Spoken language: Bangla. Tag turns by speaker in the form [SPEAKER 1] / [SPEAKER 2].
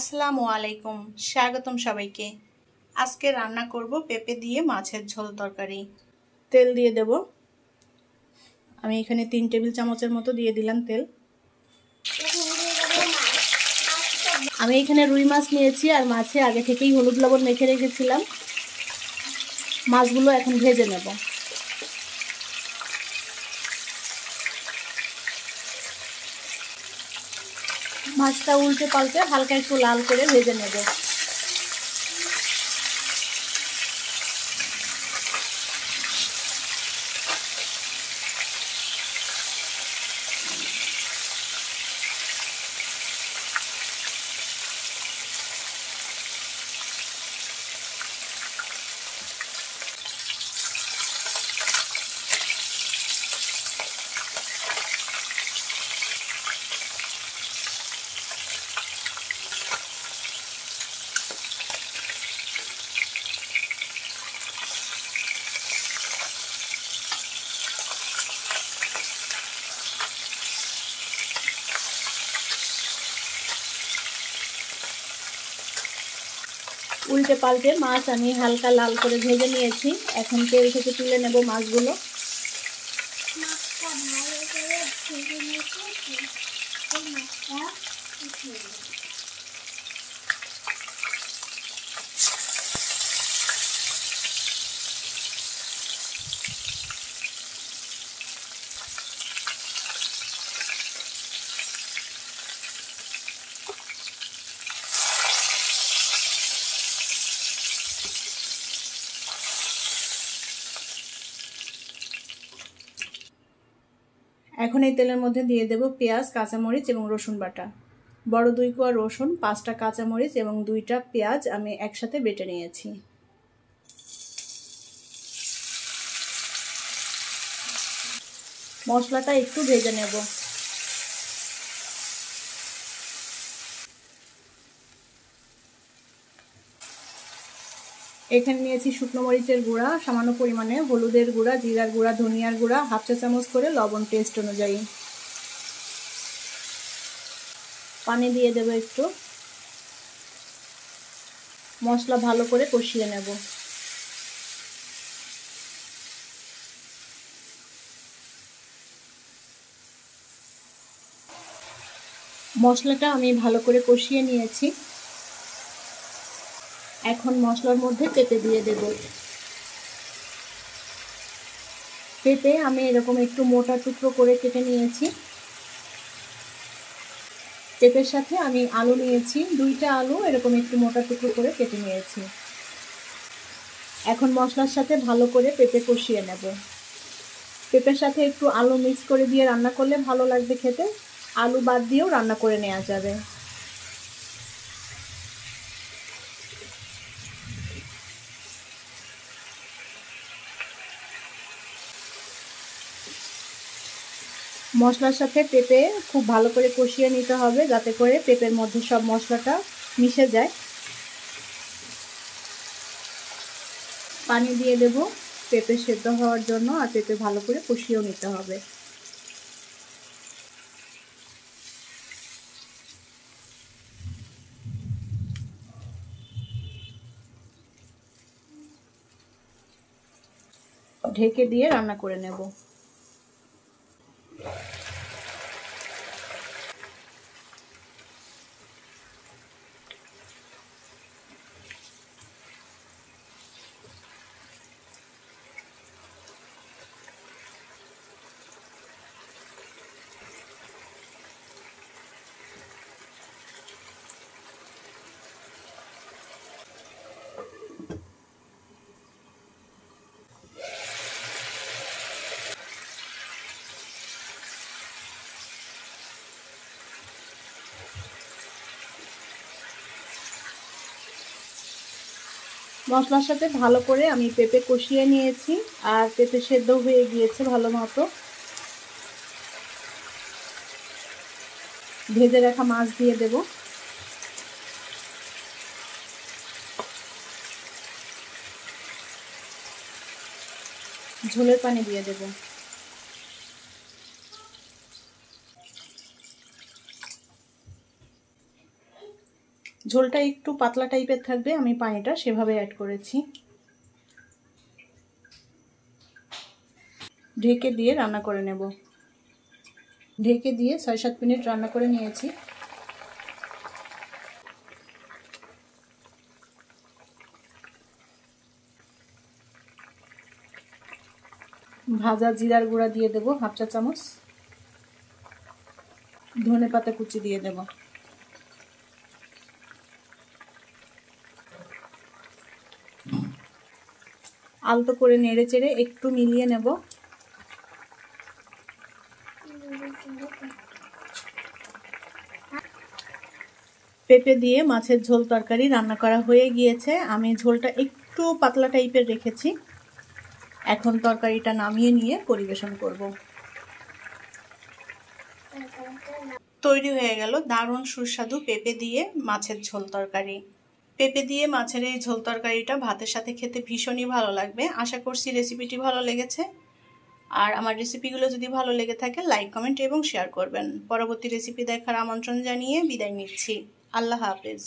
[SPEAKER 1] আসসালামু আলাইকুম, স্বাগতম সবাইকে। আজকে রান্না করব পেঁপে দিয়ে মাছের ঝোল তরকারি। তেল দিয়ে দেব। আমি এখানে 3 টেবিল চামচের মতো দিয়ে দিলাম তেল। আমি এখানে রুই মাছ নিয়েছি আর মাছে আগে থেকেই হলুদ লবণ মেখে রেখেছিলাম। মাছগুলো এখন ভেজে নেব। মাছটা উল্টে পাল্টে হালকা একটু লাল করে ভেজে নেব। উল্টে পাল্টে মাছ আমি হালকা লাল করে ভেজে নিয়েছি। এখন তেল থেকে তুলে নেব মাছগুলো। এখন এই তেলের মধ্যে দিয়ে দেব পেঁয়াজ, কাঁচামরিচ এবং রসুন বাটা। বড় 2 কোয়া রসুন, 5টা কাঁচামরিচ এবং 2টা পেঁয়াজ আমি একসাথে বেটে নিয়েছি। মশলাটা একটু ভেজে নেব। এখানে নিয়েছি শুকনো মরিচের গুঁড়া, সামান্য পরিমাণে হলুদের গুঁড়া, জিরার গুঁড়া, ধনিয়ার গুঁড়া, হাফ চা চামচ করে লবণ টেস্ট অনুযায়ী। পানি দিয়ে দেব একটু। মশলা ভালো করে কষিয়ে নেব। মশলাটা আমি ভালো করে কষিয়ে নিয়েছি। এখন মশলার মধ্যে পেঁপে দিয়ে দেব। পেঁপে আমি এরকম একটু মোটা টুকরো করে কেটে নিয়েছি। পেঁপের সাথে আমি আলু নিয়েছি, 2টা আলু এরকম একটু মোটা টুকরো করে কেটে নিয়েছি। এখন মশলার সাথে ভালো করে পেঁপে কষিয়ে নেব। পেঁপের সাথে একটু আলু মিক্স করে দিয়ে রান্না করলে ভালো লাগবে খেতে। আলু বাদ দিয়েও রান্না করে নেওয়া যাবে। মশলার সাথে পেঁপে খুব ভালো করে কষিয়ে নিতে হবে, যাতে করে পেঁপের মধ্যে সব মশলাটা মিশে যায়। পানি দিয়ে দেব পেঁপে সেদ্ধ হওয়ার জন্য, আর পেঁপে ভালো করে কষিয়েও নিতে হবে। ঢেকে দিয়ে রান্না করে নেব। মশলার সাথে ভালো করে আমি পেঁপে কষিয়ে নিয়েছি, আর পেঁপে সেদ্ধ হয়ে গিয়েছে ভালো মতো। ভেজে রাখা মাছ দিয়ে দেব। ঝোলের পানি দিয়ে দেব। ঝোলটা একটু পাতলা টাইপের থাকবে, আমি পানিটা সেভাবে অ্যাড করেছি। ঢেকে দিয়ে রান্না করে নেব। ঢেকে দিয়ে ৬-৭ মিনিট রান্না করে নিয়েছি। ভাজা জিরার গুঁড়া দিয়ে দেব 1/2 চা চামচ। ধনেপাতা কুচি দিয়ে দেব। আলতো করে নেড়ে চেড়ে একটু মিলিয়ে নেব। পেঁপে দিয়ে মাছের ঝোল তরকারি রান্না করা হয়ে গিয়েছে। আমি ঝোলটা একটু পাতলা টাইপের রেখেছি। এখন তরকারিটা নামিয়ে নিয়ে পরিবেশন করব। তৈরি হয়ে গেল দারুণ সুস্বাদু পেঁপে দিয়ে মাছের ঝোল তরকারি। পেঁপে দিয়ে মাছের এই ঝোল তরকারিটা ভাতের সাথে খেতে ভীষণই ভালো লাগবে। আশা করছি রেসিপিটি ভালো লেগেছে। আর আমার রেসিপিগুলো যদি ভালো লেগে থাকে লাইক, কমেন্ট এবং শেয়ার করবেন। পরবর্তী রেসিপি দেখার আমন্ত্রণ জানিয়ে বিদায় নিচ্ছি। আল্লাহ হাফেজ।